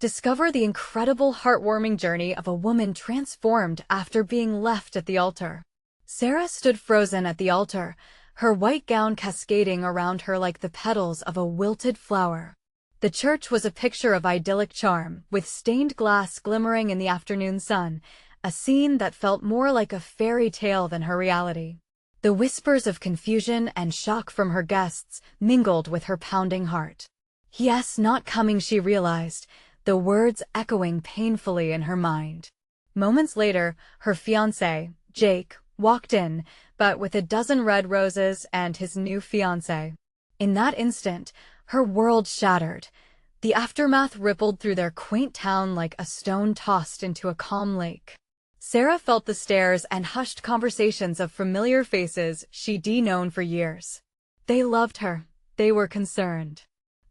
Discover the incredible heartwarming journey of a woman transformed after being left at the altar. Sarah stood frozen at the altar, her white gown cascading around her like the petals of a wilted flower. The church was a picture of idyllic charm, with stained glass glimmering in the afternoon sun, a scene that felt more like a fairy tale than her reality. The whispers of confusion and shock from her guests mingled with her pounding heart. Yes, not coming, she realized, the words echoing painfully in her mind. Moments later, her fiancé, Jake, walked in, but with a dozen red roses and his new fiancée. In that instant, her world shattered. The aftermath rippled through their quaint town like a stone tossed into a calm lake. Sarah felt the stares and hushed conversations of familiar faces she'd known for years. They loved her. They were concerned.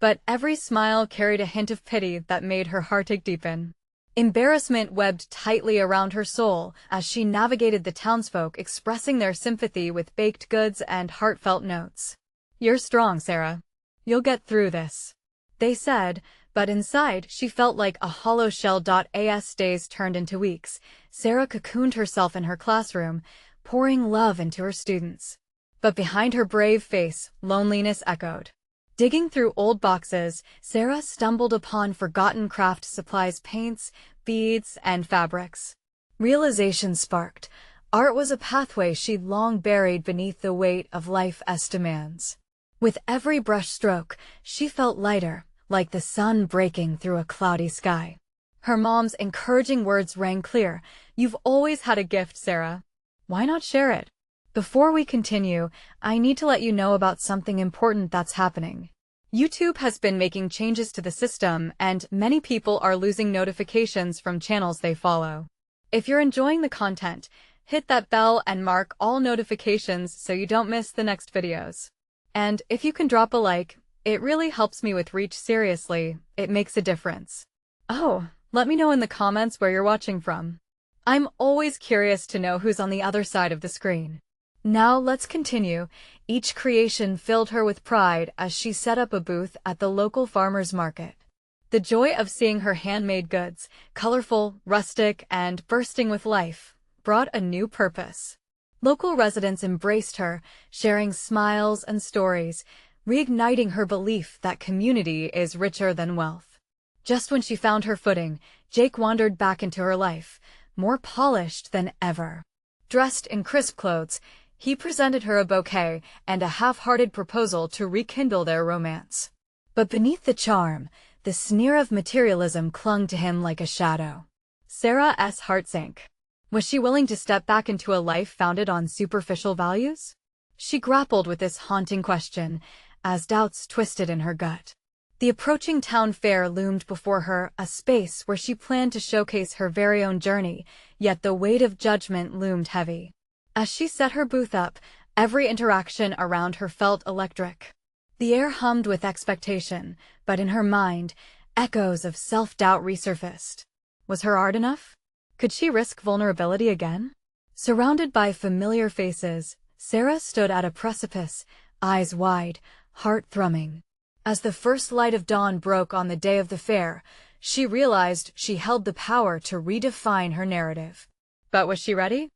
But every smile carried a hint of pity that made her heartache deepen. Embarrassment webbed tightly around her soul as she navigated the townsfolk expressing their sympathy with baked goods and heartfelt notes. "You're strong, Sarah. You'll get through this," they said, but inside she felt like a hollow shell. As days turned into weeks, Sarah cocooned herself in her classroom, pouring love into her students. But behind her brave face, loneliness echoed. Digging through old boxes, Sarah stumbled upon forgotten craft supplies, paints, beads, and fabrics. Realization sparked. Art was a pathway she'd long buried beneath the weight of life's demands. With every brushstroke, she felt lighter, like the sun breaking through a cloudy sky. Her mom's encouraging words rang clear. "You've always had a gift, Sarah. Why not share it?" Before we continue, I need to let you know about something important that's happening. YouTube has been making changes to the system, and many people are losing notifications from channels they follow. If you're enjoying the content, hit that bell and mark all notifications so you don't miss the next videos. And if you can drop a like, it really helps me with reach. Seriously, it makes a difference. Oh, let me know in the comments where you're watching from. I'm always curious to know who's on the other side of the screen. Now let's continue. Each creation filled her with pride as she set up a booth at the local farmer's market. The joy of seeing her handmade goods, colorful, rustic, and bursting with life, brought a new purpose. Local residents embraced her, sharing smiles and stories, reigniting her belief that community is richer than wealth. Just when she found her footing, Jake wandered back into her life, more polished than ever. Dressed in crisp clothes, he presented her a bouquet and a half-hearted proposal to rekindle their romance. But beneath the charm, the sneer of materialism clung to him like a shadow. Sarah's heart sank. Was she willing to step back into a life founded on superficial values? She grappled with this haunting question as doubts twisted in her gut. The approaching town fair loomed before her, a space where she planned to showcase her very own journey, yet the weight of judgment loomed heavy. As she set her booth up, every interaction around her felt electric. The air hummed with expectation, but in her mind, echoes of self-doubt resurfaced. Was her art enough? Could she risk vulnerability again? Surrounded by familiar faces, Sarah stood at a precipice, eyes wide, heart thrumming. As the first light of dawn broke on the day of the fair, she realized she held the power to redefine her narrative. But was she ready?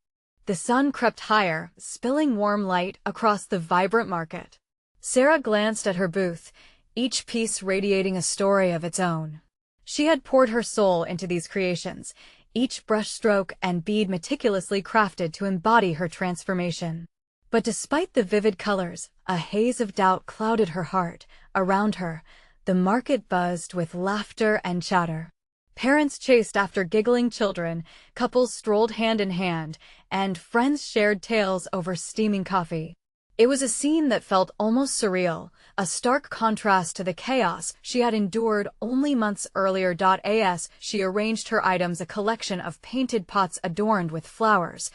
The sun crept higher, spilling warm light across the vibrant market. Sarah glanced at her booth, each piece radiating a story of its own. She had poured her soul into these creations, each brushstroke and bead meticulously crafted to embody her transformation. But despite the vivid colors, a haze of doubt clouded her heart. Around her, the market buzzed with laughter and chatter. Parents chased after giggling children, couples strolled hand in hand, and friends shared tales over steaming coffee. It was a scene that felt almost surreal, a stark contrast to the chaos she had endured only months earlier. As she arranged her items, a collection of painted pots adorned with flowers,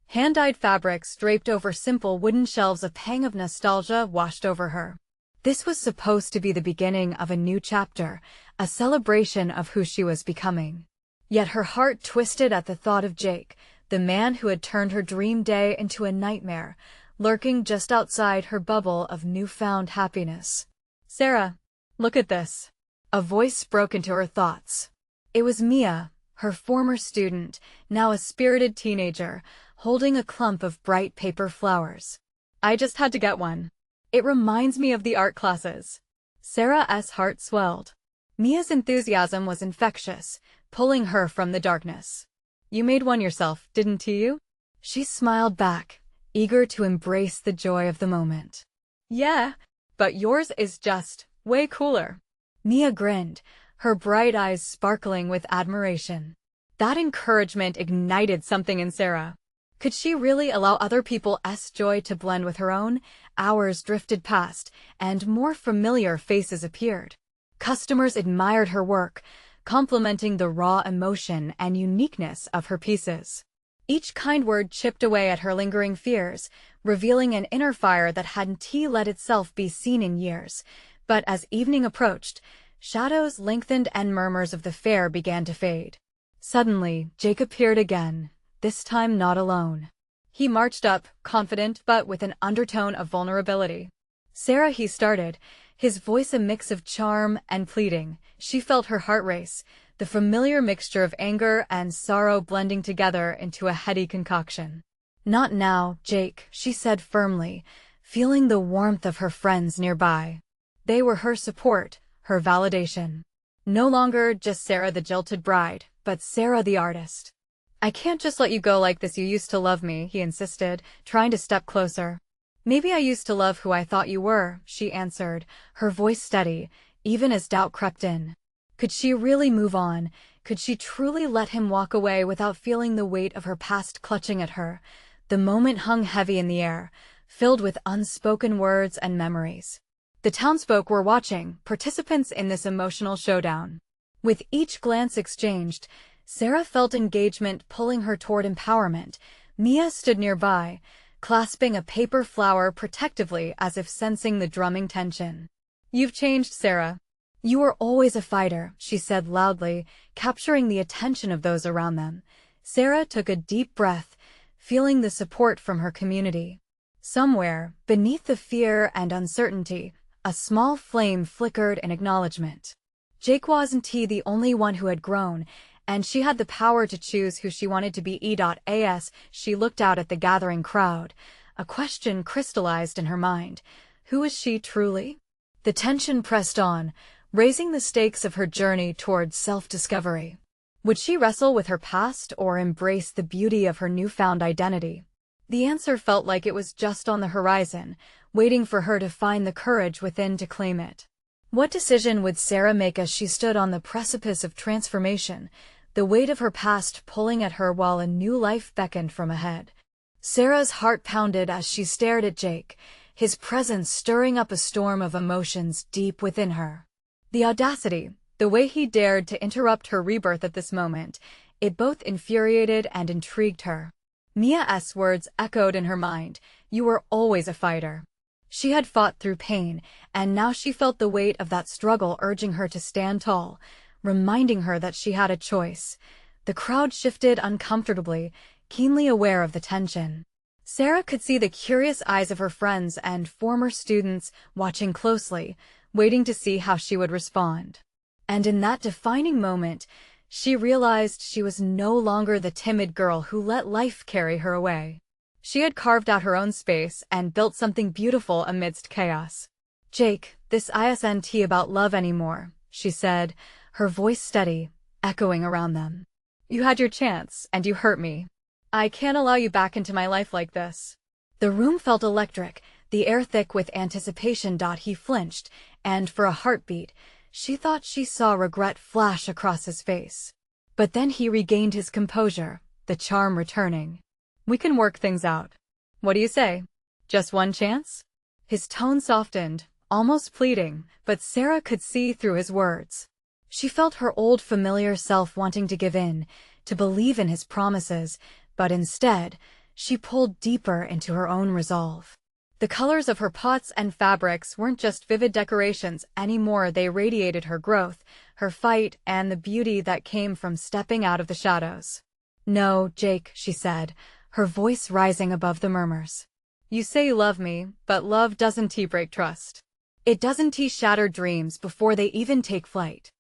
hand-dyed fabrics draped over simple wooden shelves, a pang of nostalgia washed over her. This was supposed to be the beginning of a new chapter, a celebration of who she was becoming. Yet her heart twisted at the thought of Jake, the man who had turned her dream day into a nightmare, lurking just outside her bubble of newfound happiness. "Sarah, look at this." A voice broke into her thoughts. It was Mia, her former student, now a spirited teenager, holding a clump of bright paper flowers. I just had to get one. It reminds me of the art classes. Sarah's heart swelled. Mia's enthusiasm was infectious, pulling her from the darkness. You made one yourself, didn't you? She smiled back, eager to embrace the joy of the moment. Yeah, but yours is just way cooler. Mia grinned, her bright eyes sparkling with admiration. That encouragement ignited something in Sarah. Could she really allow other people's joy to blend with her own? Hours drifted past, and more familiar faces appeared. Customers admired her work, complimenting the raw emotion and uniqueness of her pieces. Each kind word chipped away at her lingering fears, revealing an inner fire that hadn't let itself be seen in years. But as evening approached, shadows lengthened and murmurs of the fair began to fade. Suddenly, Jake appeared again, this time not alone. He marched up, confident but with an undertone of vulnerability. Sarah, he started, his voice a mix of charm and pleading. She felt her heart race, the familiar mixture of anger and sorrow blending together into a heady concoction. Not now, Jake, she said firmly, feeling the warmth of her friends nearby. They were her support, her validation. No longer just Sarah the jilted bride, but Sarah the artist. I can't just let you go like this. You used to love me, he insisted, trying to step closer. Maybe I used to love who I thought you were, she answered, her voice steady, even as doubt crept in. Could she really move on? Could she truly let him walk away without feeling the weight of her past clutching at her? The moment hung heavy in the air, filled with unspoken words and memories. The townsfolk were watching, participants in this emotional showdown. With each glance exchanged, Sarah felt engagement pulling her toward empowerment. Mia stood nearby, clasping a paper flower protectively as if sensing the drumming tension. You've changed, Sarah. You were always a fighter, she said loudly, capturing the attention of those around them. Sarah took a deep breath, feeling the support from her community. Somewhere, beneath the fear and uncertainty, a small flame flickered in acknowledgement. Jake wasn't the only one who had grown, and she had the power to choose who she wanted to be. As she looked out at the gathering crowd, a question crystallized in her mind. Who is she truly? The tension pressed on, raising the stakes of her journey towards self-discovery. Would she wrestle with her past or embrace the beauty of her newfound identity? The answer felt like it was just on the horizon, waiting for her to find the courage within to claim it. What decision would Sarah make as she stood on the precipice of transformation, the weight of her past pulling at her while a new life beckoned from ahead? Sarah's heart pounded as she stared at Jake, his presence stirring up a storm of emotions deep within her. The audacity, the way he dared to interrupt her rebirth at this moment, it both infuriated and intrigued her. Mia's words echoed in her mind, "You were always a fighter." She had fought through pain, and now she felt the weight of that struggle urging her to stand tall, reminding her that she had a choice. The crowd shifted uncomfortably, keenly aware of the tension. Sarah could see the curious eyes of her friends and former students watching closely, waiting to see how she would respond. And in that defining moment, she realized she was no longer the timid girl who let life carry her away. She had carved out her own space and built something beautiful amidst chaos. "Jake, this isn't about love anymore," she said, her voice steady, echoing around them. "You had your chance, and you hurt me. I can't allow you back into my life like this." The room felt electric, the air thick with anticipation. He flinched, and for a heartbeat, she thought she saw regret flash across his face. But then he regained his composure, the charm returning. "We can work things out. What do you say? Just one chance?" His tone softened, almost pleading, but Sarah could see through his words. She felt her old familiar self wanting to give in, to believe in his promises, but instead, she pulled deeper into her own resolve. The colors of her pots and fabrics weren't just vivid decorations anymore. They radiated her growth, her fight, and the beauty that came from stepping out of the shadows. "No, Jake," she said, her voice rising above the murmurs. "You say you love me, but love doesn't break trust. It doesn't shatter dreams before they even take flight.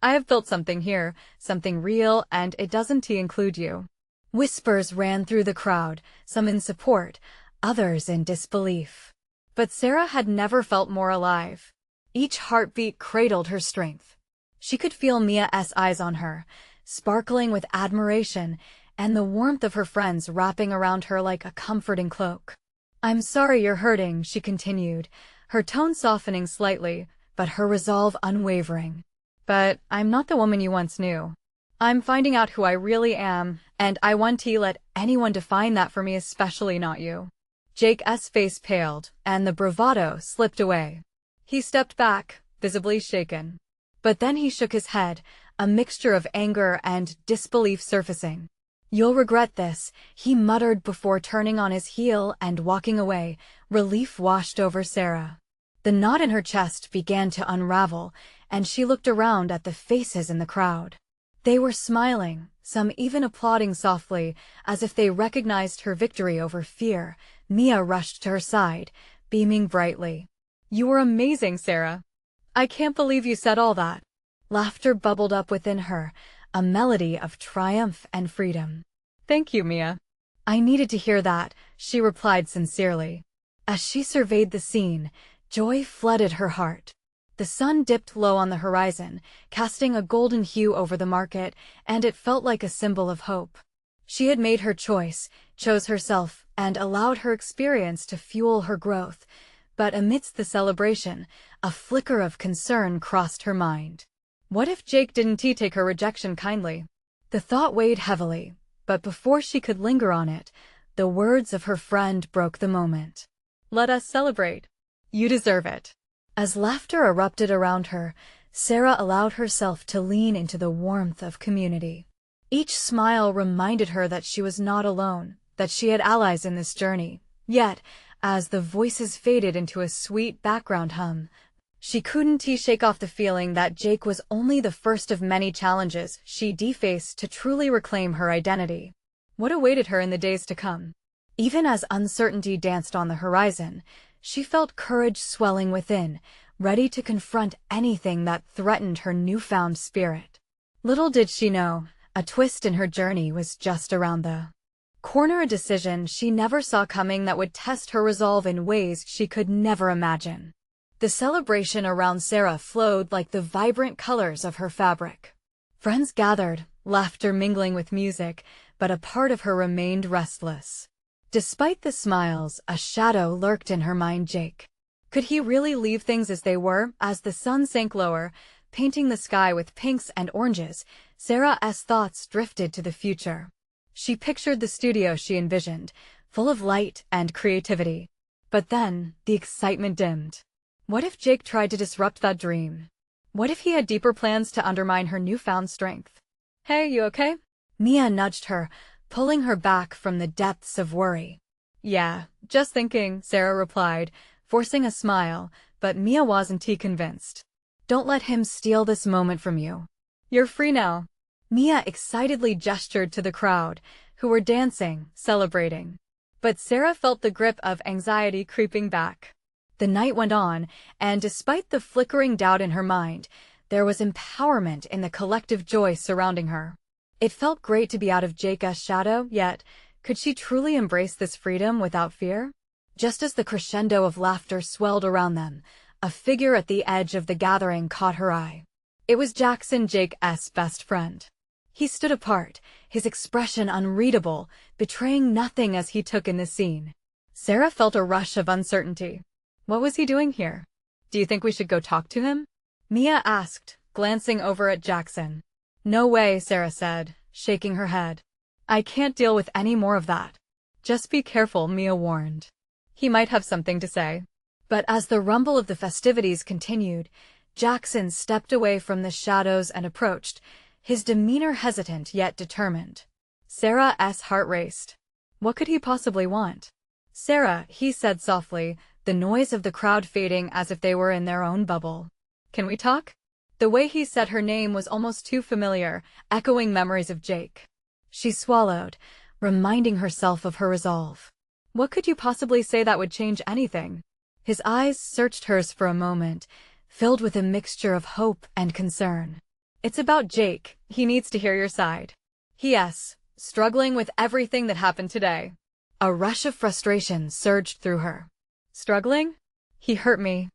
I have built something here, something real, and it doesn't include you. Whispers ran through the crowd, some in support, others in disbelief. But Sarah had never felt more alive. Each heartbeat cradled her strength. She could feel Mia's eyes on her, sparkling with admiration, and the warmth of her friends wrapping around her like a comforting cloak. "I'm sorry you're hurting," she continued, her tone softening slightly, but her resolve unwavering. "But I'm not the woman you once knew. I'm finding out who I really am, and I won't let anyone define that for me, especially not you." Jake's face paled, and the bravado slipped away. He stepped back, visibly shaken. But then he shook his head, a mixture of anger and disbelief surfacing. "You'll regret this," he muttered before turning on his heel and walking away. Relief washed over Sarah. The knot in her chest began to unravel, and she looked around at the faces in the crowd. They were smiling, some even applauding softly, as if they recognized her victory over fear. Mia rushed to her side, beaming brightly. "You were amazing, Sarah. I can't believe you said all that." Laughter bubbled up within her, a melody of triumph and freedom. "Thank you, Mia. I needed to hear that," she replied sincerely. As she surveyed the scene, joy flooded her heart. The sun dipped low on the horizon, casting a golden hue over the market, and it felt like a symbol of hope. She had made her choice, chose herself, and allowed her experience to fuel her growth. But amidst the celebration, a flicker of concern crossed her mind. What if Jake didn't take her rejection kindly? The thought weighed heavily, but before she could linger on it, the words of her friend broke the moment. "Let us celebrate. You deserve it." As laughter erupted around her, Sarah allowed herself to lean into the warmth of community. Each smile reminded her that she was not alone, that she had allies in this journey. Yet, as the voices faded into a sweet background hum, she couldn't shake off the feeling that Jake was only the first of many challenges she'd face to truly reclaim her identity. What awaited her in the days to come? Even as uncertainty danced on the horizon, she felt courage swelling within, ready to confront anything that threatened her newfound spirit. Little did she know, a twist in her journey was just around the corner, a decision she never saw coming that would test her resolve in ways she could never imagine. The celebration around Sarah flowed like the vibrant colors of her fabric. Friends gathered, laughter mingling with music, but a part of her remained restless. Despite the smiles, a shadow lurked in her mind. Jake. Could he really leave things as they were? As the sun sank lower, painting the sky with pinks and oranges, Sarah's thoughts drifted to the future. She pictured the studio she envisioned, full of light and creativity. But then, the excitement dimmed. What if Jake tried to disrupt that dream? What if he had deeper plans to undermine her newfound strength? "Hey, you okay?" Mia nudged her, pulling her back from the depths of worry. "Yeah, just thinking," Sarah replied, forcing a smile, but Mia wasn't convinced. "Don't let him steal this moment from you. You're free now." Mia excitedly gestured to the crowd, who were dancing, celebrating. But Sarah felt the grip of anxiety creeping back. The night went on, and despite the flickering doubt in her mind, there was empowerment in the collective joy surrounding her. It felt great to be out of Jake's shadow, yet could she truly embrace this freedom without fear? Just as the crescendo of laughter swelled around them, a figure at the edge of the gathering caught her eye. It was Jackson, Jake's best friend. He stood apart, his expression unreadable, betraying nothing as he took in the scene. Sarah felt a rush of uncertainty. What was he doing here? "Do you think we should go talk to him?" Mia asked, glancing over at Jackson. "No way," Sarah said, shaking her head. "I can't deal with any more of that." "Just be careful," Mia warned. "He might have something to say." But as the rumble of the festivities continued, Jackson stepped away from the shadows and approached, his demeanor hesitant yet determined. Sarah's heart raced. What could he possibly want? "Sarah," he said softly, the noise of the crowd fading as if they were in their own bubble. "Can we talk?" The way he said her name was almost too familiar, echoing memories of Jake. She swallowed, reminding herself of her resolve. What could you possibly say that would change anything? His eyes searched hers for a moment, filled with a mixture of hope and concern. It's about Jake. He needs to hear your side. P.S. Struggling with everything that happened today. A rush of frustration surged through her. Struggling? He hurt me.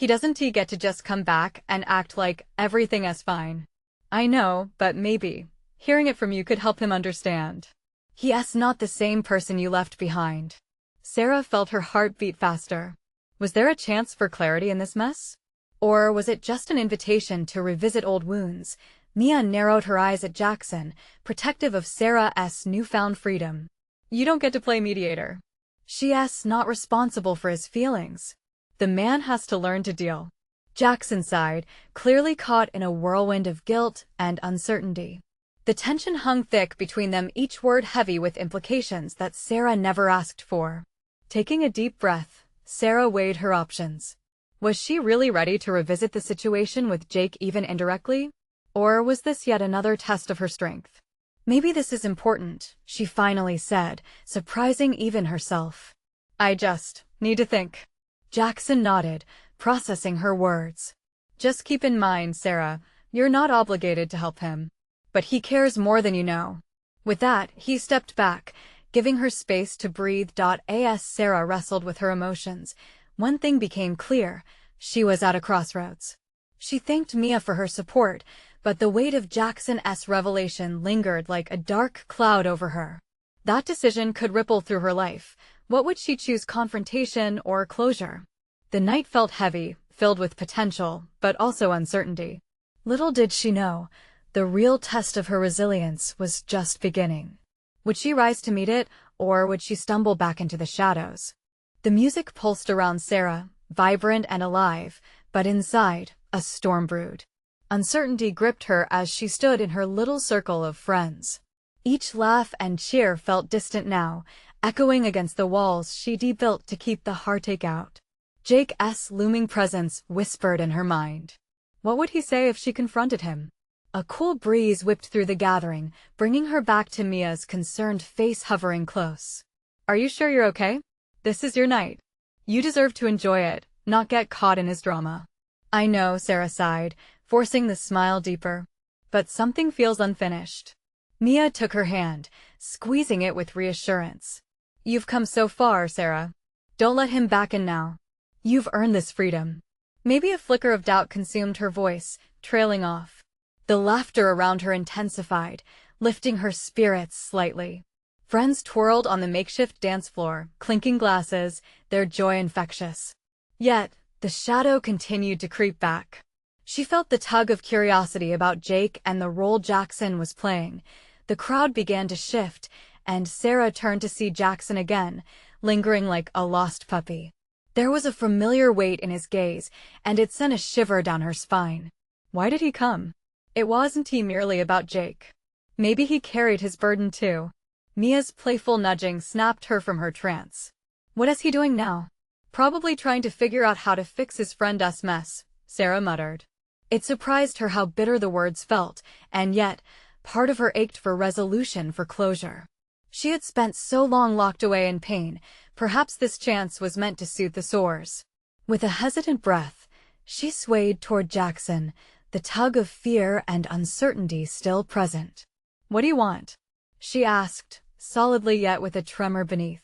Doesn't he get to just come back and act like everything is fine? I know, but maybe hearing it from you could help him understand. He's not the same person you left behind. Sarah felt her heart beat faster. Was there a chance for clarity in this mess? Or was it just an invitation to revisit old wounds? Mia narrowed her eyes at Jackson, protective of Sarah's newfound freedom. You don't get to play mediator. She's not responsible for his feelings. The man has to learn to deal. Jackson sighed, clearly caught in a whirlwind of guilt and uncertainty. The tension hung thick between them, each word heavy with implications that Sarah never asked for. Taking a deep breath, Sarah weighed her options. Was she really ready to revisit the situation with Jake even indirectly? Or was this yet another test of her strength? Maybe this is important, she finally said, surprising even herself. I just need to think. Jackson nodded, processing her words. Just keep in mind, Sarah, you're not obligated to help him. But he cares more than you know. With that, he stepped back, giving her space to breathe. As Sarah wrestled with her emotions, one thing became clear: she was at a crossroads. She thanked Mia for her support, but the weight of Jackson's revelation lingered like a dark cloud over her. That decision could ripple through her life. What would she choose, confrontation or closure? The night felt heavy, filled with potential, but also uncertainty. Little did she know, the real test of her resilience was just beginning. Would she rise to meet it, or would she stumble back into the shadows? The music pulsed around Sarah, vibrant and alive, but inside, a storm brewed. Uncertainty gripped her as she stood in her little circle of friends. Each laugh and cheer felt distant now, echoing against the walls she'd built to keep the heartache out. Jake's looming presence whispered in her mind. What would he say if she confronted him? A cool breeze whipped through the gathering, bringing her back to Mia's concerned face hovering close. Are you sure you're okay? This is your night. You deserve to enjoy it, not get caught in his drama. I know, Sarah sighed, forcing the smile deeper. But something feels unfinished. Mia took her hand, squeezing it with reassurance. You've come so far, Sarah. Don't let him back in now. You've earned this freedom. Maybe a flicker of doubt consumed her voice, trailing off. The laughter around her intensified, lifting her spirits slightly. Friends twirled on the makeshift dance floor, clinking glasses, their joy infectious. Yet, the shadow continued to creep back. She felt the tug of curiosity about Jake and the role Jackson was playing. The crowd began to shift, and Sarah turned to see Jackson again, lingering like a lost puppy. There was a familiar weight in his gaze, and it sent a shiver down her spine. Why did he come? It wasn't merely about Jake. Maybe he carried his burden too. Mia's playful nudging snapped her from her trance. What is he doing now? Probably trying to figure out how to fix his friend's mess, Sarah muttered. It surprised her how bitter the words felt, and yet, part of her ached for resolution, for closure. She had spent so long locked away in pain, perhaps this chance was meant to soothe the sores. With a hesitant breath, she swayed toward Jackson, the tug of fear and uncertainty still present. What do you want? She asked, solidly yet with a tremor beneath.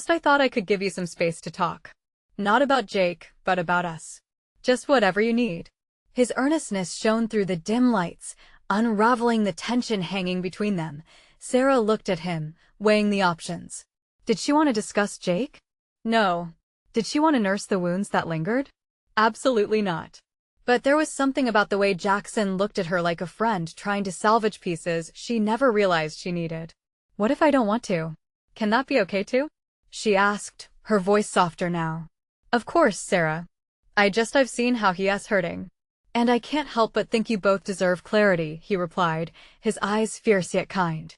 I thought I could give you some space to talk. Not about Jake, but about us. Just whatever you need. His earnestness shone through the dim lights, unraveling the tension hanging between them. Sarah looked at him, weighing the options. Did she want to discuss Jake? No. Did she want to nurse the wounds that lingered? Absolutely not. But there was something about the way Jackson looked at her, like a friend trying to salvage pieces she never realized she needed. What if I don't want to? Can that be okay too? She asked, her voice softer now. Of course, Sarah. I've seen how he's hurting. And I can't help but think you both deserve clarity, he replied, his eyes fierce yet kind.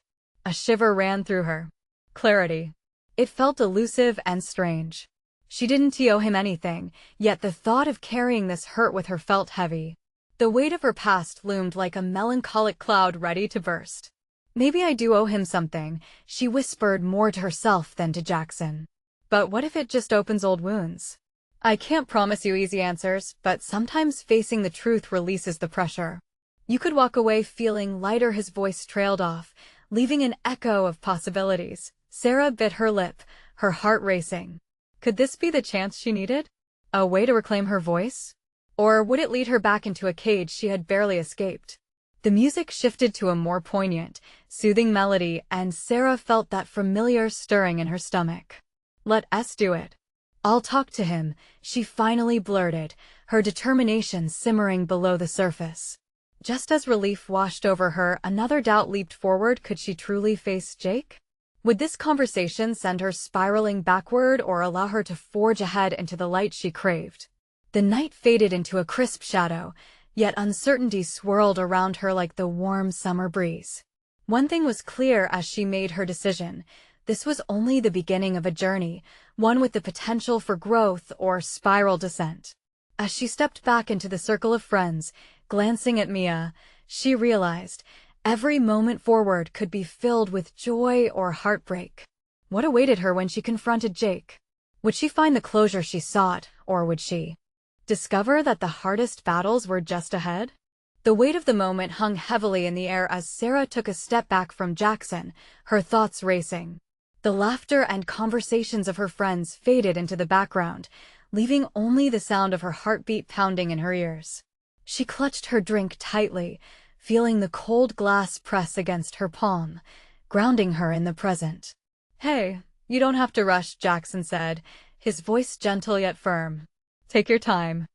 A shiver ran through her. Clarity. It felt elusive and strange. She didn't owe him anything, yet the thought of carrying this hurt with her felt heavy. The weight of her past loomed like a melancholic cloud ready to burst. Maybe I do owe him something, she whispered, more to herself than to Jackson. But what if it just opens old wounds? I can't promise you easy answers, but sometimes facing the truth releases the pressure. You could walk away feeling lighter. His voice trailed off, leaving an echo of possibilities. Sarah bit her lip, her heart racing. Could this be the chance she needed? A way to reclaim her voice? Or would it lead her back into a cage she had barely escaped? The music shifted to a more poignant, soothing melody, and Sarah felt that familiar stirring in her stomach. Let us do it. I'll talk to him, she finally blurted, her determination simmering below the surface. Just as relief washed over her, another doubt leaped forward. Could she truly face Jake? Would this conversation send her spiraling backward or allow her to forge ahead into the light she craved? The night faded into a crisp shadow, yet uncertainty swirled around her like the warm summer breeze. One thing was clear as she made her decision. This was only the beginning of a journey, one with the potential for growth or spiral descent. As she stepped back into the circle of friends, glancing at Mia, she realized every moment forward could be filled with joy or heartbreak. What awaited her when she confronted Jake? Would she find the closure she sought, or would she discover that the hardest battles were just ahead? The weight of the moment hung heavily in the air as Sarah took a step back from Jackson, her thoughts racing. The laughter and conversations of her friends faded into the background, leaving only the sound of her heartbeat pounding in her ears. She clutched her drink tightly, feeling the cold glass press against her palm, grounding her in the present. "Hey, you don't have to rush," Jackson said, his voice gentle yet firm. "Take your time.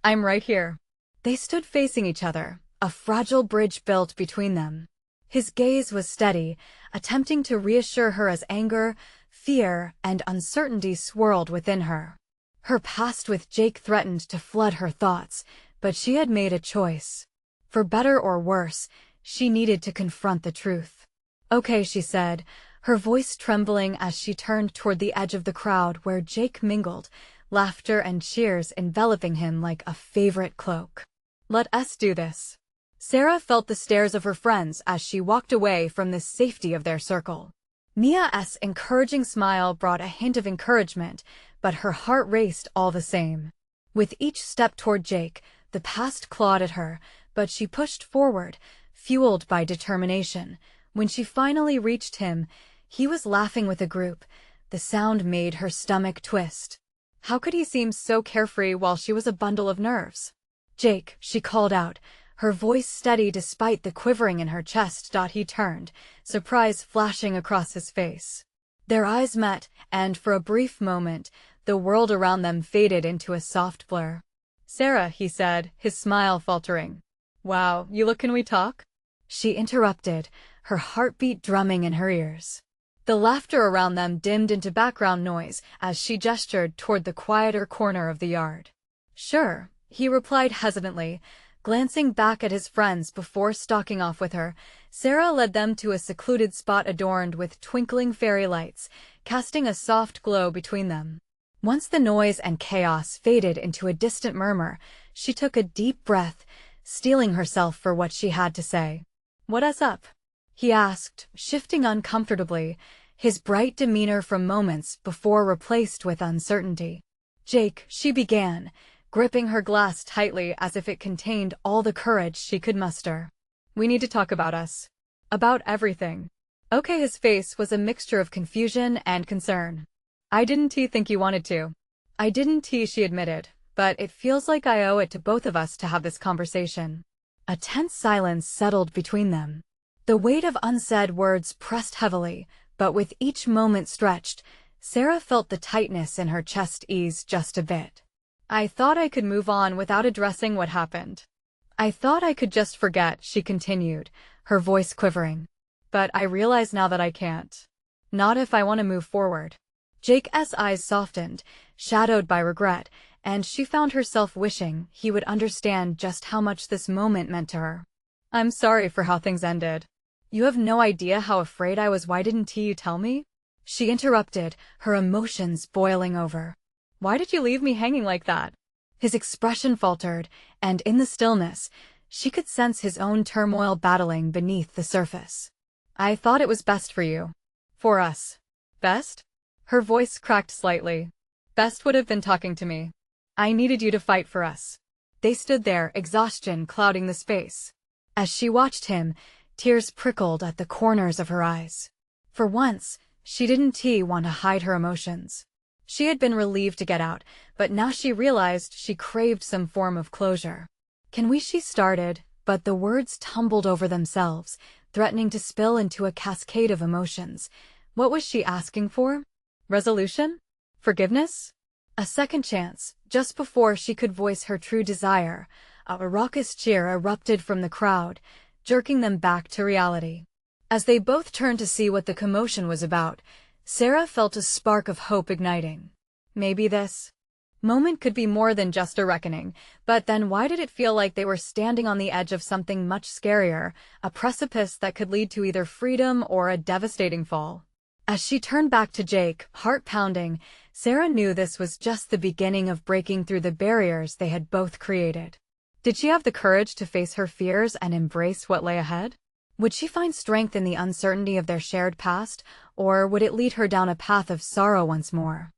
I'm right here." They stood facing each other, a fragile bridge built between them. His gaze was steady, attempting to reassure her as anger, fear, and uncertainty swirled within her. Her past with Jake threatened to flood her thoughts, but she had made a choice. For better or worse, she needed to confront the truth. "Okay," she said, her voice trembling as she turned toward the edge of the crowd where Jake mingled, laughter and cheers enveloping him like a favorite cloak. "Let us do this." Sarah felt the stares of her friends as she walked away from the safety of their circle. Mia's encouraging smile brought a hint of encouragement, but her heart raced all the same. With each step toward Jake, the past clawed at her, but she pushed forward, fueled by determination. When she finally reached him, he was laughing with a group. The sound made her stomach twist. How could he seem so carefree while she was a bundle of nerves? "Jake," she called out, her voice steady despite the quivering in her chest. He turned, surprise flashing across his face. Their eyes met, and for a brief moment, the world around them faded into a soft blur. "Sarah," he said, his smile faltering. "Wow, you look. Can we talk?" She interrupted, her heartbeat drumming in her ears. The laughter around them dimmed into background noise as she gestured toward the quieter corner of the yard. "Sure," he replied hesitantly, glancing back at his friends before stalking off with her. Sarah led them to a secluded spot adorned with twinkling fairy lights, casting a soft glow between them. Once the noise and chaos faded into a distant murmur, she took a deep breath, steeling herself for what she had to say. "What's up?" he asked, shifting uncomfortably, his bright demeanor from moments before replaced with uncertainty. "Jake," she began, gripping her glass tightly as if it contained all the courage she could muster. "We need to talk about us. About everything." Okay, his face was a mixture of confusion and concern. "I didn't think you wanted to." "I didn't," she admitted, "but it feels like I owe it to both of us to have this conversation." A tense silence settled between them. The weight of unsaid words pressed heavily, but with each moment stretched, Sarah felt the tightness in her chest ease just a bit. "I thought I could move on without addressing what happened. I thought I could just forget," she continued, her voice quivering. "But I realize now that I can't. Not if I want to move forward." Jake's eyes softened, shadowed by regret, and she found herself wishing he would understand just how much this moment meant to her. "I'm sorry for how things ended. You have no idea how afraid I was. Why didn't you tell me?" she interrupted, her emotions boiling over. "Why did you leave me hanging like that?" His expression faltered, and in the stillness, she could sense his own turmoil battling beneath the surface. "I thought it was best for you. For us." "Best?" Her voice cracked slightly. "Best would have been talking to me. I needed you to fight for us." They stood there, exhaustion clouding the space. As she watched him, tears prickled at the corners of her eyes. For once, she didn't want to hide her emotions. She had been relieved to get out, but now she realized she craved some form of closure. She started, but the words tumbled over themselves, threatening to spill into a cascade of emotions. What was she asking for? Resolution? Forgiveness? A second chance. Just before she could voice her true desire, a raucous cheer erupted from the crowd, jerking them back to reality. As they both turned to see what the commotion was about, Sarah felt a spark of hope igniting. Maybe this moment could be more than just a reckoning, but then why did it feel like they were standing on the edge of something much scarier, a precipice that could lead to either freedom or a devastating fall? As she turned back to Jake, heart pounding, Sarah knew this was just the beginning of breaking through the barriers they had both created. Did she have the courage to face her fears and embrace what lay ahead? Would she find strength in the uncertainty of their shared past, or would it lead her down a path of sorrow once more?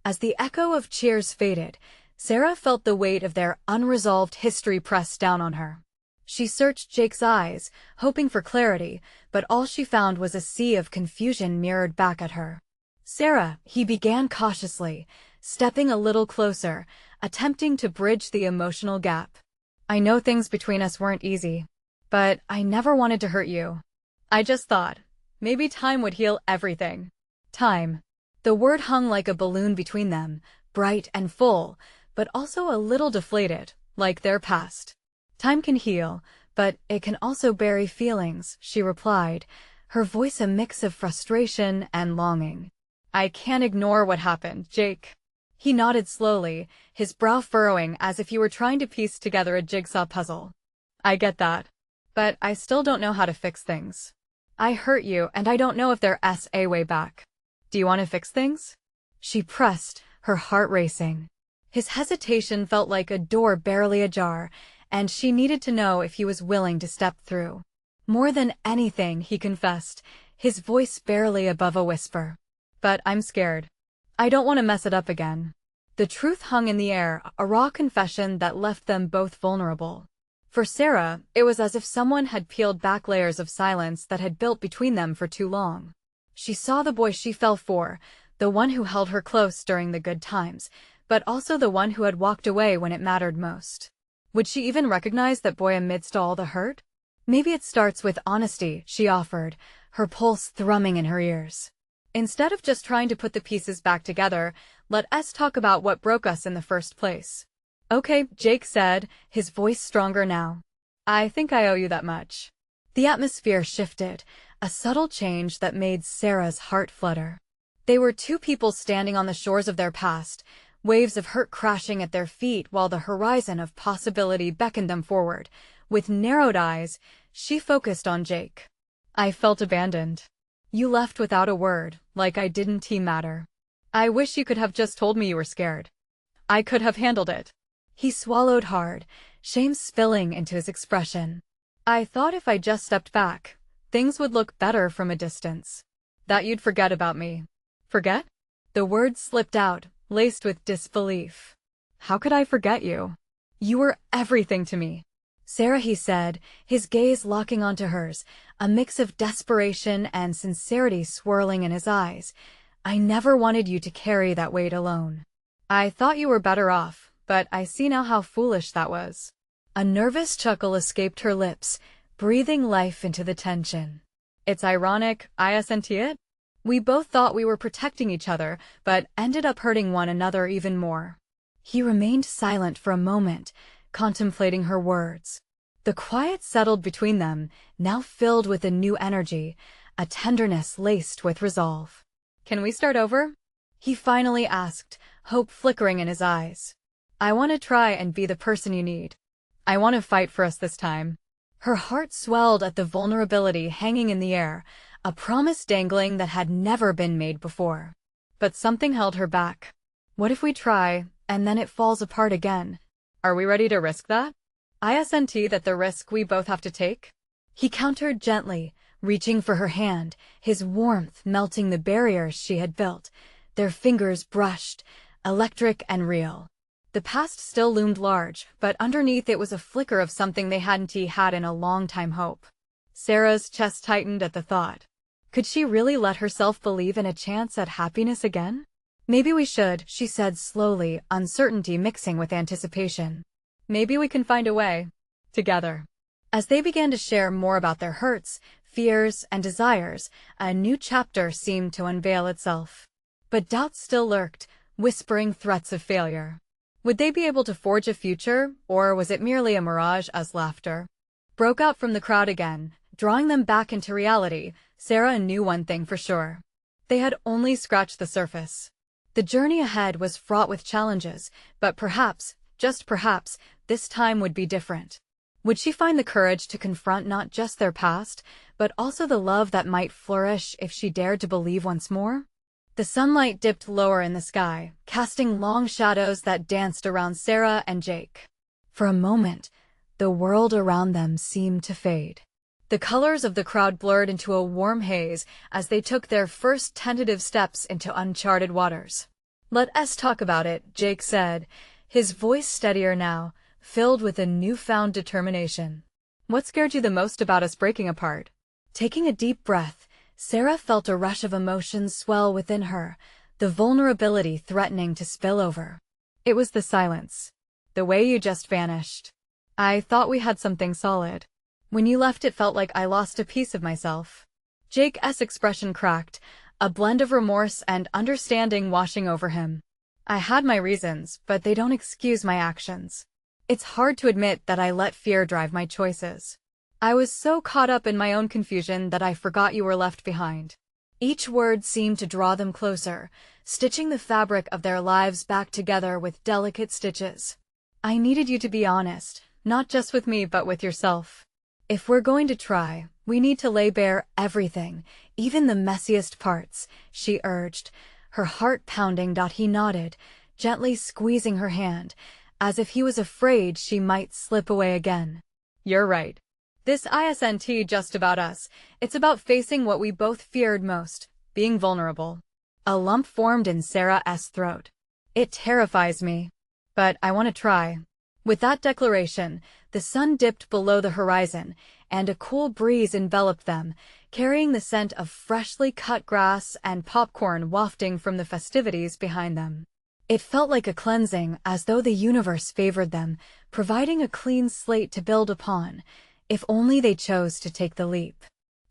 As the echo of cheers faded, Sarah felt the weight of their unresolved history press down on her. She searched Jake's eyes, hoping for clarity, but all she found was a sea of confusion mirrored back at her. "Sarah," he began cautiously, stepping a little closer, attempting to bridge the emotional gap. "I know things between us weren't easy, but I never wanted to hurt you. I just thought, maybe time would heal everything." Time. The word hung like a balloon between them, bright and full, but also a little deflated, like their past. "Time can heal, but it can also bury feelings," she replied, her voice a mix of frustration and longing. "I can't ignore what happened, Jake." He nodded slowly, his brow furrowing as if he were trying to piece together a jigsaw puzzle. "I get that. But I still don't know how to fix things. I hurt you, and I don't know if there's a way back. Do you want to fix things?" She pressed, her heart racing. His hesitation felt like a door barely ajar, and she needed to know if he was willing to step through. More than anything, he confessed, his voice barely above a whisper. "But I'm scared. I don't want to mess it up again." The truth hung in the air, a raw confession that left them both vulnerable. For Sarah, it was as if someone had peeled back layers of silence that had built between them for too long. She saw the boy she fell for, the one who held her close during the good times, but also the one who had walked away when it mattered most. Would she even recognize that boy amidst all the hurt? "Maybe it starts with honesty," she offered, her pulse thrumming in her ears. "Instead of just trying to put the pieces back together, let us talk about what broke us in the first place." "Okay," Jake said, his voice stronger now. "I think I owe you that much." The atmosphere shifted, a subtle change that made Sarah's heart flutter. They were two people standing on the shores of their past, waves of hurt crashing at their feet while the horizon of possibility beckoned them forward. With narrowed eyes, she focused on Jake. "I felt abandoned. You left without a word, like I didn't matter. I wish you could have just told me you were scared. I could have handled it." He swallowed hard, shame spilling into his expression. "I thought if I just stepped back, things would look better from a distance. That you'd forget about me." "Forget?" The words slipped out, laced with disbelief. "How could I forget you? You were everything to me." "Sarah," he said, his gaze locking onto hers, a mix of desperation and sincerity swirling in his eyes. "I never wanted you to carry that weight alone. I thought you were better off, but I see now how foolish that was." A nervous chuckle escaped her lips, breathing life into the tension. "It's ironic, isn't it? We both thought we were protecting each other, but ended up hurting one another even more." He remained silent for a moment, contemplating her words. The quiet settled between them, now filled with a new energy, a tenderness laced with resolve. "Can we start over?" he finally asked, hope flickering in his eyes. "I want to try and be the person you need. I want to fight for us this time." Her heart swelled at the vulnerability hanging in the air, a promise dangling that had never been made before. But something held her back. What if we try, and then it falls apart again? Are we ready to risk that? Isn't that the risk we both have to take? He countered gently, reaching for her hand, his warmth melting the barriers she had built. Their fingers brushed, electric and real. The past still loomed large, but underneath it was a flicker of something they hadn't had in a long time: hope. Sarah's chest tightened at the thought. Could she really let herself believe in a chance at happiness again? Maybe we should, she said slowly, uncertainty mixing with anticipation. Maybe we can find a way. Together. As they began to share more about their hurts, fears, and desires, a new chapter seemed to unveil itself. But doubt still lurked, whispering threats of failure. Would they be able to forge a future, or was it merely a mirage? As laughter broke out from the crowd again, drawing them back into reality, Sarah knew one thing for sure. They had only scratched the surface. The journey ahead was fraught with challenges, but perhaps, just perhaps, this time would be different. Would she find the courage to confront not just their past, but also the love that might flourish if she dared to believe once more? The sunlight dipped lower in the sky, casting long shadows that danced around Sarah and Jake. For a moment, the world around them seemed to fade. The colors of the crowd blurred into a warm haze as they took their first tentative steps into uncharted waters. "Let us talk about it," Jake said, his voice steadier now, filled with a newfound determination. "What scared you the most about us breaking apart?" Taking a deep breath, Sarah felt a rush of emotions swell within her, the vulnerability threatening to spill over. It was the silence. The way you just vanished. I thought we had something solid. When you left, it felt like I lost a piece of myself. Jake's expression cracked, a blend of remorse and understanding washing over him. I had my reasons, but they don't excuse my actions. It's hard to admit that I let fear drive my choices. I was so caught up in my own confusion that I forgot you were left behind. Each word seemed to draw them closer, stitching the fabric of their lives back together with delicate stitches. I needed you to be honest, not just with me but with yourself. If we're going to try, we need to lay bare everything, even the messiest parts, she urged, her heart pounding. He nodded, gently squeezing her hand, as if he was afraid she might slip away again. You're right. This isn't just about us, it's about facing what we both feared most, being vulnerable. A lump formed in Sarah's throat. It terrifies me. But I want to try. With that declaration, the sun dipped below the horizon, and a cool breeze enveloped them, carrying the scent of freshly cut grass and popcorn wafting from the festivities behind them. It felt like a cleansing, as though the universe favored them, providing a clean slate to build upon, if only they chose to take the leap.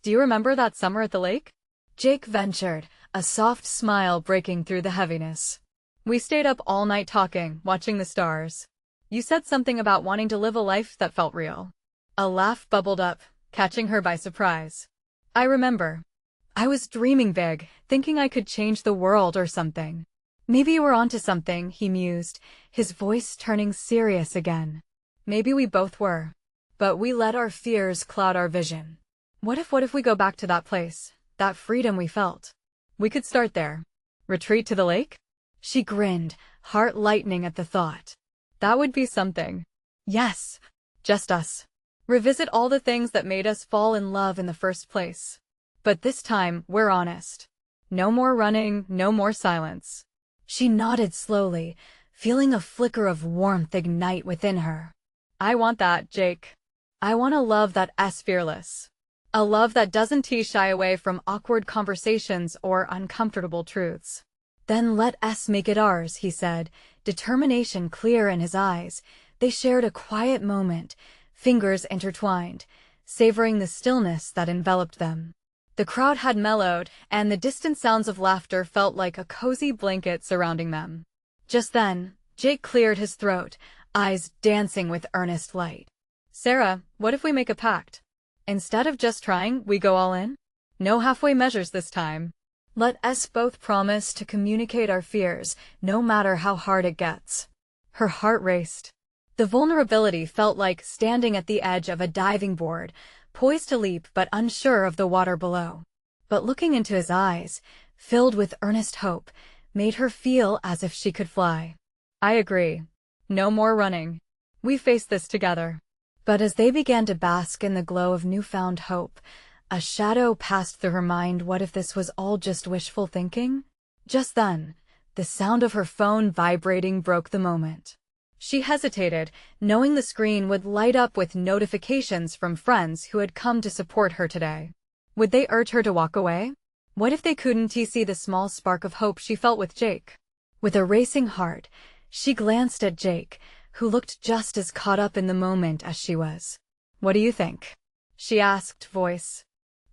Do you remember that summer at the lake? Jake ventured, a soft smile breaking through the heaviness. We stayed up all night talking, watching the stars. You said something about wanting to live a life that felt real. A laugh bubbled up, catching her by surprise. I remember. I was dreaming big, thinking I could change the world or something. Maybe you were onto something, he mused, his voice turning serious again. Maybe we both were. But we let our fears cloud our vision. What if we go back to that place, that freedom we felt? We could start there. Retreat to the lake? She grinned, heart lightening at the thought. That would be something. Yes. Just us. Revisit all the things that made us fall in love in the first place. But this time, we're honest. No more running, no more silence. She nodded slowly, feeling a flicker of warmth ignite within her. I want that, Jake. I want a love that's fearless. A love that doesn't shy away from awkward conversations or uncomfortable truths. Then let us make it ours, he said, determination clear in his eyes. They shared a quiet moment, fingers intertwined, savoring the stillness that enveloped them. The crowd had mellowed, and the distant sounds of laughter felt like a cozy blanket surrounding them. Just then, Jake cleared his throat, eyes dancing with earnest light. Sarah, what if we make a pact? Instead of just trying, we go all in? No halfway measures this time. Let us both promise to communicate our fears, no matter how hard it gets. Her heart raced. The vulnerability felt like standing at the edge of a diving board, poised to leap but unsure of the water below. But looking into his eyes, filled with earnest hope, made her feel as if she could fly. I agree. No more running. We face this together. But as they began to bask in the glow of newfound hope, a shadow passed through her mind. What if this was all just wishful thinking? Just then, the sound of her phone vibrating broke the moment. She hesitated, knowing the screen would light up with notifications from friends who had come to support her today. Would they urge her to walk away? What if they couldn't see the small spark of hope she felt with Jake? With a racing heart, she glanced at Jake, who looked just as caught up in the moment as she was. "What do you think?" she asked, voice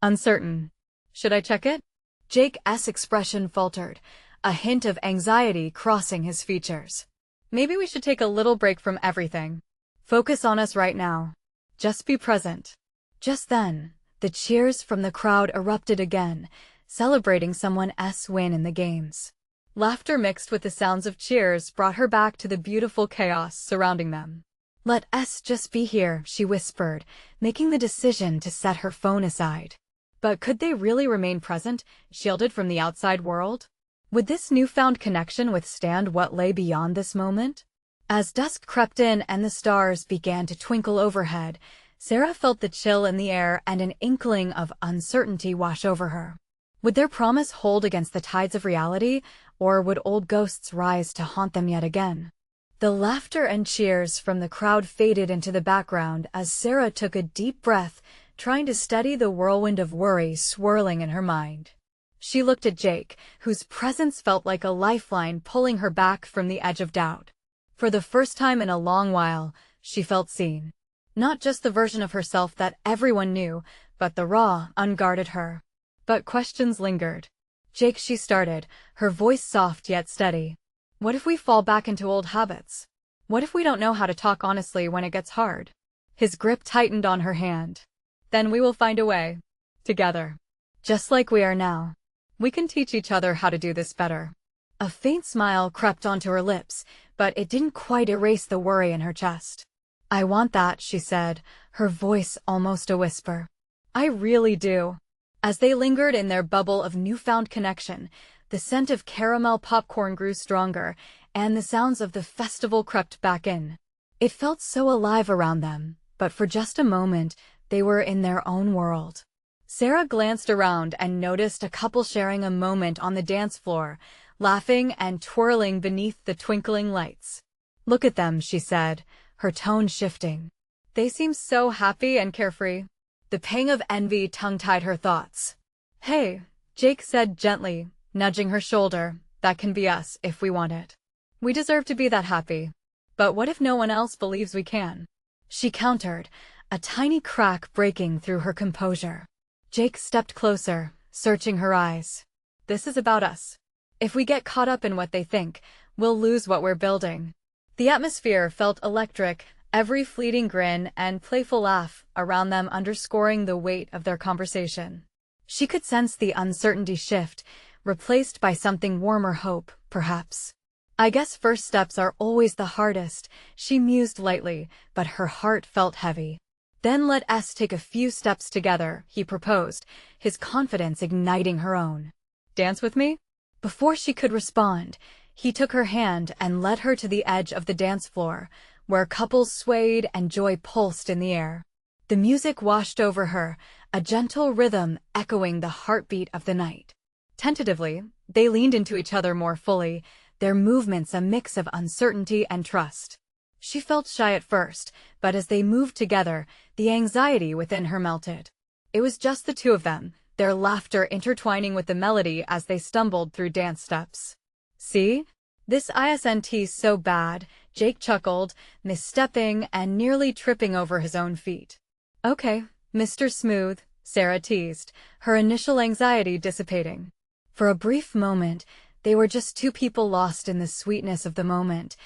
uncertain. "Should I check it?" Jake's expression faltered, a hint of anxiety crossing his features. "Maybe we should take a little break from everything. Focus on us right now. Just be present." Just then, the cheers from the crowd erupted again, celebrating someone's win in the games. Laughter mixed with the sounds of cheers brought her back to the beautiful chaos surrounding them. "Let us just be here," she whispered, making the decision to set her phone aside. But could they really remain present, shielded from the outside world? Would this newfound connection withstand what lay beyond this moment? As dusk crept in and the stars began to twinkle overhead, Sarah felt the chill in the air and an inkling of uncertainty wash over her. Would their promise hold against the tides of reality, or would old ghosts rise to haunt them yet again? The laughter and cheers from the crowd faded into the background as Sarah took a deep breath, trying to steady the whirlwind of worry swirling in her mind. She looked at Jake, whose presence felt like a lifeline pulling her back from the edge of doubt. For the first time in a long while, she felt seen. Not just the version of herself that everyone knew, but the raw, unguarded her. But questions lingered. "Jake," she started, her voice soft yet steady. "What if we fall back into old habits? What if we don't know how to talk honestly when it gets hard?" His grip tightened on her hand. "Then we will find a way. Together. Just like we are now. We can teach each other how to do this better." A faint smile crept onto her lips, but it didn't quite erase the worry in her chest. "I want that," she said, her voice almost a whisper. "I really do." As they lingered in their bubble of newfound connection, the scent of caramel popcorn grew stronger, and the sounds of the festival crept back in. It felt so alive around them, but for just a moment, they were in their own world. Sarah glanced around and noticed a couple sharing a moment on the dance floor, laughing and twirling beneath the twinkling lights. "Look at them," she said, her tone shifting. "They seem so happy and carefree." The pang of envy tongue-tied her thoughts. "Hey," Jake said gently, nudging her shoulder, "that can be us if we want it. We deserve to be that happy. But what if no one else believes we can?" She countered, a tiny crack breaking through her composure. Jake stepped closer, searching her eyes. "This is about us. If we get caught up in what they think, we'll lose what we're building." The atmosphere felt electric, every fleeting grin and playful laugh around them underscoring the weight of their conversation. She could sense the uncertainty shift, replaced by something warmer hope, perhaps. "I guess first steps are always the hardest," she mused lightly, but her heart felt heavy. "Then let us take a few steps together," he proposed, his confidence igniting her own. "Dance with me?" Before she could respond, he took her hand and led her to the edge of the dance floor, where couples swayed and joy pulsed in the air. The music washed over her, a gentle rhythm echoing the heartbeat of the night. Tentatively, they leaned into each other more fully, their movements a mix of uncertainty and trust. She felt shy at first, but as they moved together, the anxiety within her melted. It was just the two of them, their laughter intertwining with the melody as they stumbled through dance steps. "See? This isn't so bad," Jake chuckled, misstepping and nearly tripping over his own feet. "Okay, Mr. Smooth," Sarah teased, her initial anxiety dissipating. For a brief moment, they were just two people lost in the sweetness of the moment.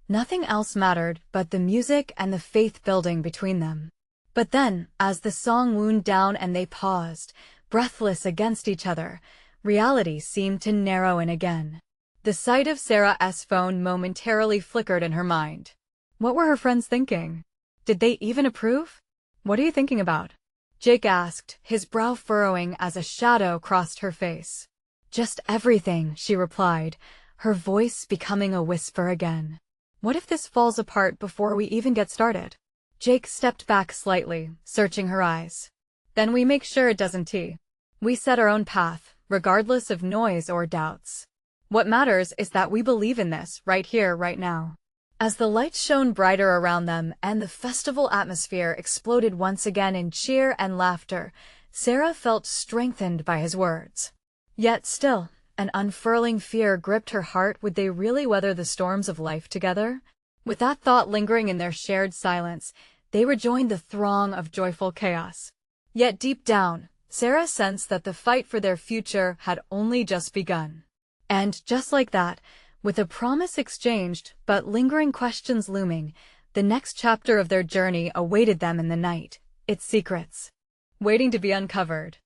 Nothing else mattered but the music and the faith building between them. But then, as the song wound down and they paused, breathless against each other, reality seemed to narrow in again. The sight of Sarah's phone momentarily flickered in her mind. What were her friends thinking? Did they even approve? "What are you thinking about?" Jake asked, his brow furrowing as a shadow crossed her face. "Just everything," she replied, her voice becoming a whisper again. "What if this falls apart before we even get started?" Jake stepped back slightly, searching her eyes. "Then we make sure it doesn't. We set our own path, regardless of noise or doubts. What matters is that we believe in this, right here, right now." As the lights shone brighter around them and the festival atmosphere exploded once again in cheer and laughter, Sarah felt strengthened by his words. Yet still, an unfurling fear gripped her heart. Would they really weather the storms of life together? With that thought lingering in their shared silence, they rejoined the throng of joyful chaos. Yet deep down, Sarah sensed that the fight for their future had only just begun. And just like that, with a promise exchanged but lingering questions looming, the next chapter of their journey awaited them in the night, its secrets waiting to be uncovered.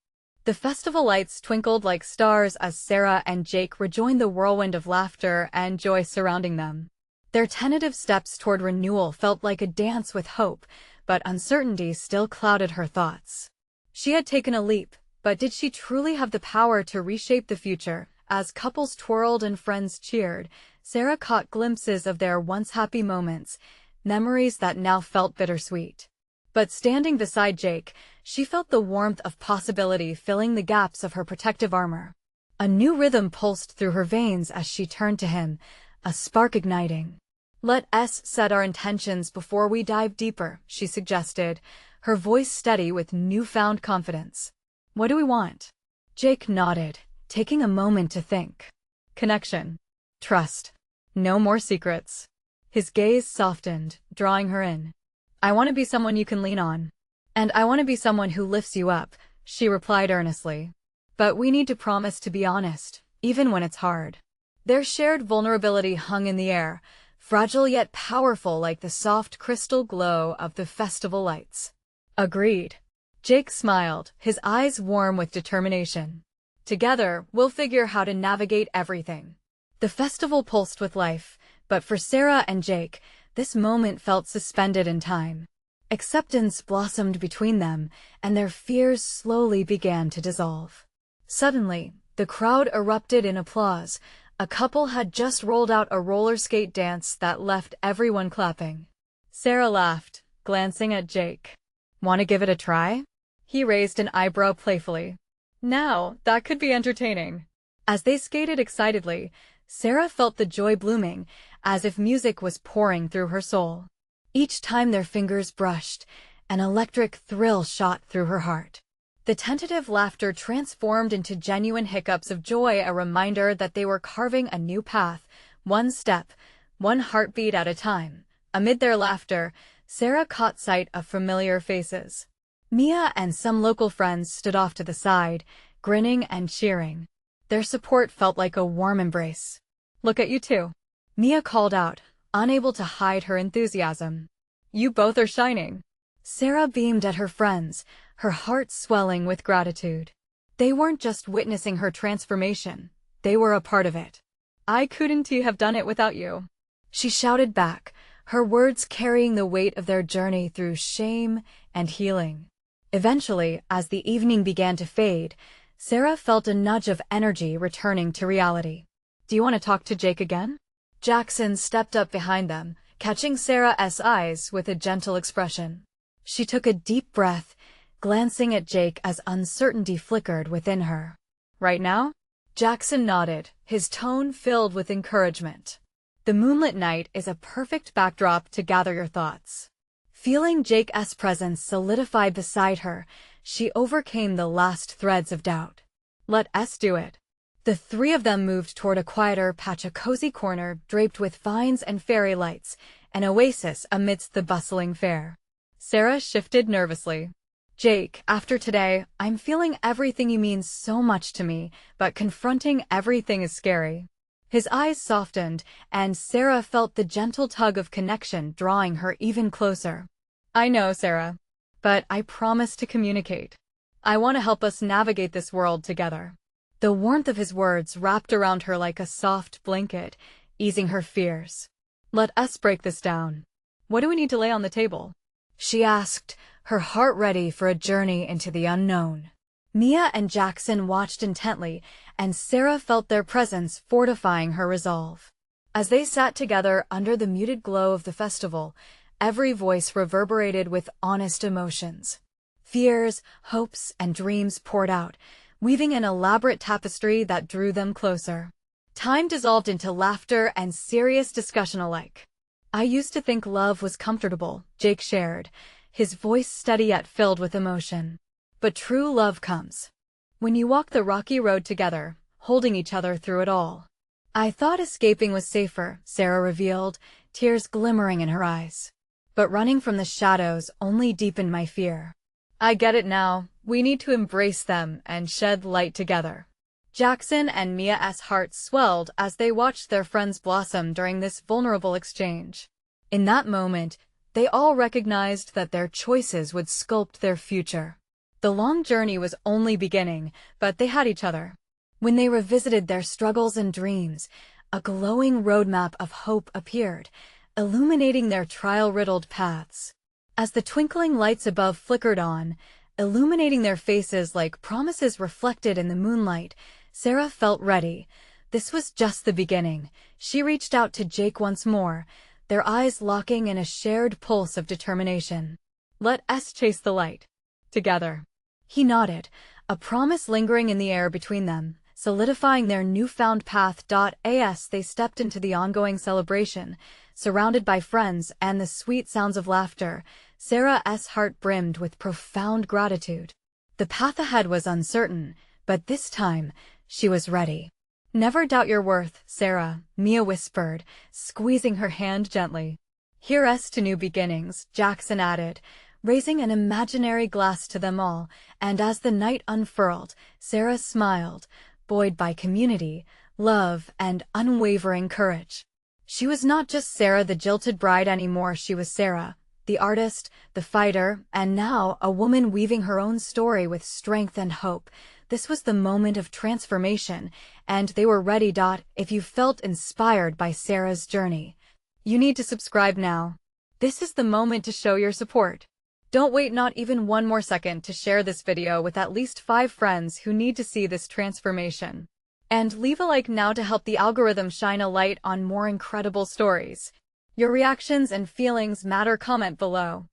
The festival lights twinkled like stars as Sarah and Jake rejoined the whirlwind of laughter and joy surrounding them. Their tentative steps toward renewal felt like a dance with hope, but uncertainty still clouded her thoughts. She had taken a leap, but did she truly have the power to reshape the future? As couples twirled and friends cheered, Sarah caught glimpses of their once happy moments, memories that now felt bittersweet. But standing beside Jake, she felt the warmth of possibility filling the gaps of her protective armor. A new rhythm pulsed through her veins as she turned to him, a spark igniting. "Let us set our intentions before we dive deeper," she suggested, her voice steady with newfound confidence. "What do we want?" Jake nodded, taking a moment to think. "Connection. Trust. No more secrets." His gaze softened, drawing her in. "I want to be someone you can lean on. And I want to be someone who lifts you up," she replied earnestly. "But we need to promise to be honest, even when it's hard." Their shared vulnerability hung in the air, fragile yet powerful like the soft crystal glow of the festival lights. "Agreed." Jake smiled, his eyes warm with determination. "Together, we'll figure how to navigate everything." The festival pulsed with life, but for Sarah and Jake, this moment felt suspended in time. Acceptance blossomed between them, and their fears slowly began to dissolve. Suddenly, the crowd erupted in applause. A couple had just rolled out a roller skate dance that left everyone clapping. Sarah laughed, glancing at Jake. "Want to give it a try?" He raised an eyebrow playfully. "Now, that could be entertaining." As they skated excitedly, Sarah felt the joy blooming, as if music was pouring through her soul. Each time their fingers brushed, an electric thrill shot through her heart. The tentative laughter transformed into genuine hiccups of joy, a reminder that they were carving a new path, one step, one heartbeat at a time. Amid their laughter, Sarah caught sight of familiar faces. Mia and some local friends stood off to the side, grinning and cheering. Their support felt like a warm embrace. "Look at you two," Mia called out, unable to hide her enthusiasm. "You both are shining." Sarah beamed at her friends, her heart swelling with gratitude. They weren't just witnessing her transformation, they were a part of it. "I couldn't have done it without you," she shouted back, her words carrying the weight of their journey through shame and healing. Eventually, as the evening began to fade, Sarah felt a nudge of energy returning to reality. "Do you want to talk to Jake again?" Jackson stepped up behind them, catching Sarah's eyes with a gentle expression. She took a deep breath, glancing at Jake as uncertainty flickered within her. "Right now?" Jackson nodded, his tone filled with encouragement. "The moonlit night is a perfect backdrop to gather your thoughts." Feeling Jake's presence solidify beside her, she overcame the last threads of doubt. "Let us do it." The three of them moved toward a quieter patch, a cozy corner draped with vines and fairy lights, an oasis amidst the bustling fair. Sarah shifted nervously. "Jake, after today, I'm feeling everything you mean so much to me, but confronting everything is scary." His eyes softened, and Sarah felt the gentle tug of connection drawing her even closer. "I know, Sarah. But I promise to communicate. I want to help us navigate this world together." The warmth of his words wrapped around her like a soft blanket, easing her fears. "Let us break this down. What do we need to lay on the table?" she asked, her heart ready for a journey into the unknown. Mia and Jackson watched intently, and Sarah felt their presence fortifying her resolve. As they sat together under the muted glow of the festival, every voice reverberated with honest emotions. Fears, hopes, and dreams poured out, weaving an elaborate tapestry that drew them closer. Time dissolved into laughter and serious discussion alike. I used to think love was comfortable, Jake shared, his voice steady yet filled with emotion. But true love comes when you walk the rocky road together, holding each other through it all. I thought escaping was safer, Sarah revealed, tears glimmering in her eyes. But running from the shadows only deepened my fear. I get it now. We need to embrace them and shed light together. Jackson and Mia's hearts swelled as they watched their friends blossom during this vulnerable exchange. In that moment, they all recognized that their choices would sculpt their future. The long journey was only beginning, but they had each other. When they revisited their struggles and dreams, a glowing roadmap of hope appeared, illuminating their trial-riddled paths. As the twinkling lights above flickered on, illuminating their faces like promises reflected in the moonlight, Sarah felt ready. This was just the beginning. She reached out to Jake once more, their eyes locking in a shared pulse of determination. Let us chase the light. Together. He nodded, a promise lingering in the air between them, solidifying their newfound path. As they stepped into the ongoing celebration, surrounded by friends and the sweet sounds of laughter, Sarah's heart brimmed with profound gratitude. The path ahead was uncertain, but this time, she was ready. Never doubt your worth, Sarah, Mia whispered, squeezing her hand gently. Here's to new beginnings, Jackson added, raising an imaginary glass to them all, and as the night unfurled, Sarah smiled, buoyed by community, love, and unwavering courage. She was not just Sarah the jilted bride anymore, she was Sarah, the artist, the fighter, and now a woman weaving her own story with strength and hope. This was the moment of transformation, and they were ready. If you felt inspired by Sarah's journey, you need to subscribe now. This is the moment to show your support. Don't wait not even one more second to share this video with at least 5 friends who need to see this transformation. And leave a like now to help the algorithm shine a light on more incredible stories. Your reactions and feelings matter. Comment below.